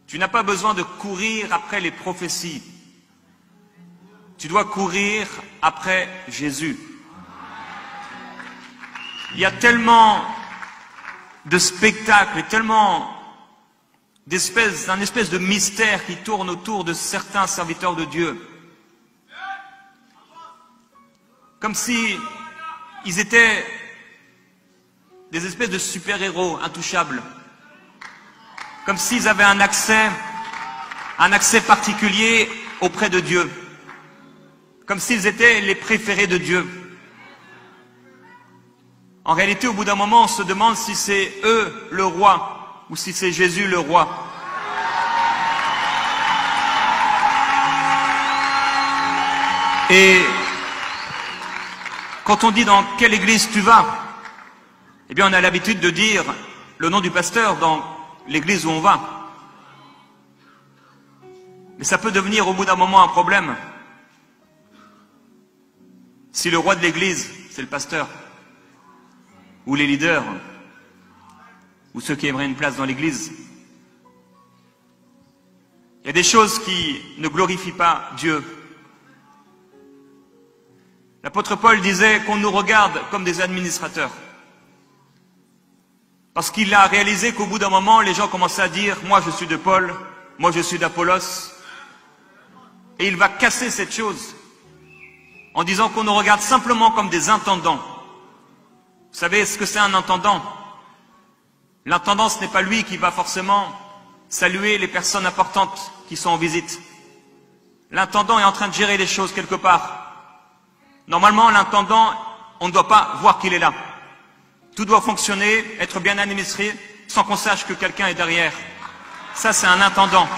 Tu n'as pas besoin de courir après les prophéties. Tu dois courir après Jésus. Il y a tellement de spectacles et tellement d'un espèce de mystère qui tourne autour de certains serviteurs de Dieu. Comme si ils étaient des espèces de super-héros intouchables. Comme s'ils avaient un accès particulier auprès de Dieu. Comme s'ils étaient les préférés de Dieu. En réalité, au bout d'un moment, on se demande si c'est eux le roi ou si c'est Jésus le roi. Et quand on dit dans quelle église tu vas, eh bien on a l'habitude de dire le nom du pasteur dans l'église où on va. Mais ça peut devenir au bout d'un moment un problème. Si le roi de l'église, c'est le pasteur, ou les leaders, ou ceux qui aimeraient une place dans l'église, il y a des choses qui ne glorifient pas Dieu. L'apôtre Paul disait qu'on nous regarde comme des administrateurs. Parce qu'il a réalisé qu'au bout d'un moment, les gens commençaient à dire « moi je suis de Paul, moi je suis d'Apollos ». Et il va casser cette chose en disant qu'on nous regarde simplement comme des intendants. Vous savez ce que c'est un intendant? L'intendant, ce n'est pas lui qui va forcément saluer les personnes importantes qui sont en visite. L'intendant est en train de gérer les choses quelque part. Normalement, l'intendant, on ne doit pas voir qu'il est là. Tout doit fonctionner, être bien administré, sans qu'on sache que quelqu'un est derrière. Ça, c'est un intendant.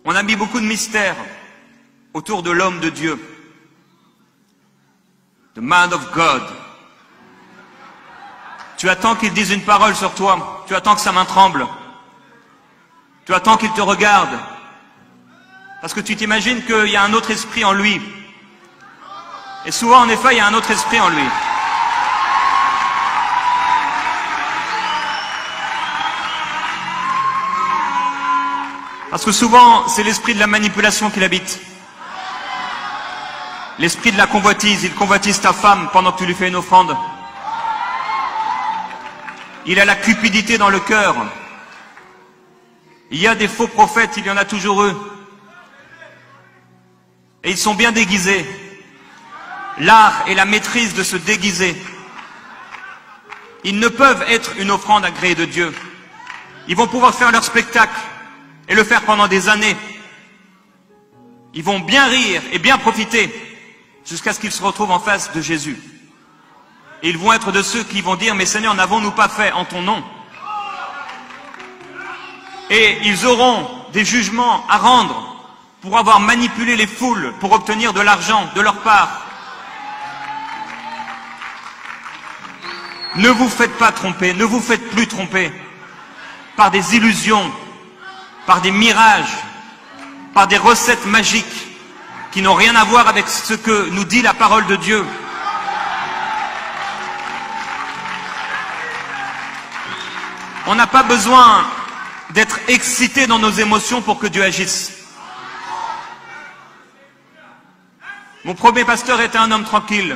On a mis beaucoup de mystères autour de l'homme de Dieu. The man of God. Tu attends qu'il dise une parole sur toi. Tu attends que sa main tremble. Tu attends qu'il te regarde. Parce que tu t'imagines qu'il y a un autre esprit en lui. Et souvent, en effet, il y a un autre esprit en lui. Parce que souvent, c'est l'esprit de la manipulation qui l'habite. L'esprit de la convoitise. Il convoitise ta femme pendant que tu lui fais une offrande. Il a la cupidité dans le cœur. Il y a des faux prophètes, il y en a toujours eux. Et ils sont bien déguisés. L'art et la maîtrise de se déguiser. Ils ne peuvent être une offrande agréée de Dieu. Ils vont pouvoir faire leur spectacle et le faire pendant des années. Ils vont bien rire et bien profiter jusqu'à ce qu'ils se retrouvent en face de Jésus. Et ils vont être de ceux qui vont dire « Mais Seigneur, n'avons-nous pas fait en ton nom ?» Et ils auront des jugements à rendre pour avoir manipulé les foules, pour obtenir de l'argent de leur part. Ne vous faites pas tromper, ne vous faites plus tromper par des illusions, par des mirages, par des recettes magiques qui n'ont rien à voir avec ce que nous dit la parole de Dieu. On n'a pas besoin d'être excité dans nos émotions pour que Dieu agisse. Mon premier pasteur était un homme tranquille.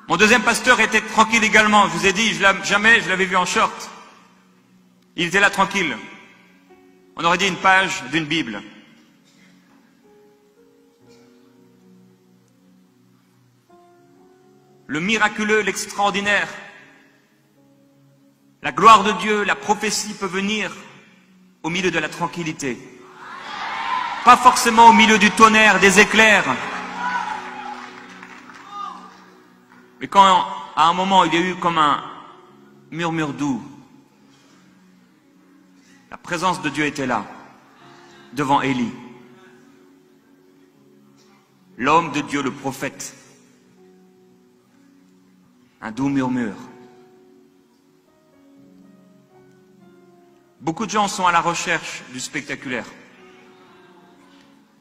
Mon deuxième pasteur était tranquille également. Je vous ai dit, jamais je l'avais vu en short. Il était là tranquille. On aurait dit une page d'une Bible. Le miraculeux, l'extraordinaire, la gloire de Dieu, la prophétie peut venir au milieu de la tranquillité. Pas forcément au milieu du tonnerre, des éclairs. Mais quand, à un moment, il y a eu comme un murmure doux, la présence de Dieu était là, devant Élie. L'homme de Dieu, le prophète. Un doux murmure. Beaucoup de gens sont à la recherche du spectaculaire.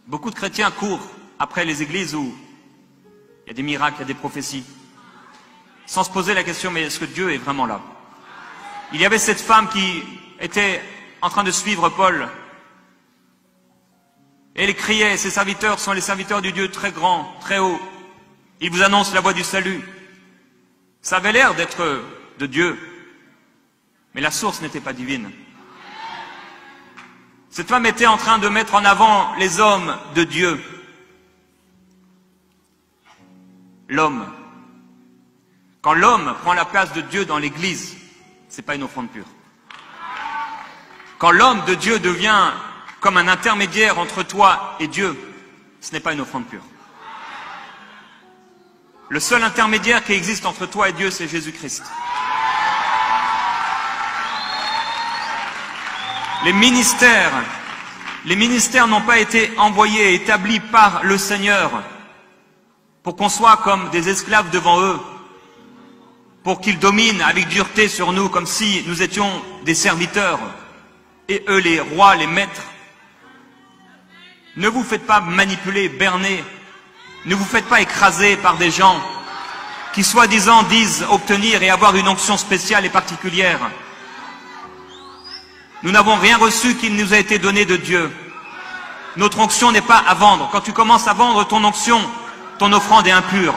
Beaucoup de chrétiens courent après les églises où il y a des miracles, il y a des prophéties. sans se poser la question, mais est-ce que Dieu est vraiment là? Il y avait cette femme qui était en train de suivre Paul. Et elle criait, ses serviteurs sont les serviteurs du Dieu très grand, très haut. Il vous annonce la voie du salut. Ça avait l'air d'être de Dieu, mais la source n'était pas divine. Cette femme était en train de mettre en avant les hommes de Dieu. L'homme. Quand l'homme prend la place de Dieu dans l'église, c'est pas une offrande pure. Quand l'homme de Dieu devient comme un intermédiaire entre toi et Dieu, ce n'est pas une offrande pure. Le seul intermédiaire qui existe entre toi et Dieu, c'est Jésus-Christ. Les ministères n'ont pas été envoyés, établis par le Seigneur pour qu'on soit comme des esclaves devant eux, pour qu'ils dominent avec dureté sur nous comme si nous étions des serviteurs et eux les rois, les maîtres. Ne vous faites pas manipuler, berner, ne vous faites pas écraser par des gens qui soi-disant disent obtenir et avoir une onction spéciale et particulière. Nous n'avons rien reçu qui nous a été donné de Dieu. Notre onction n'est pas à vendre. Quand tu commences à vendre ton onction, ton offrande est impure.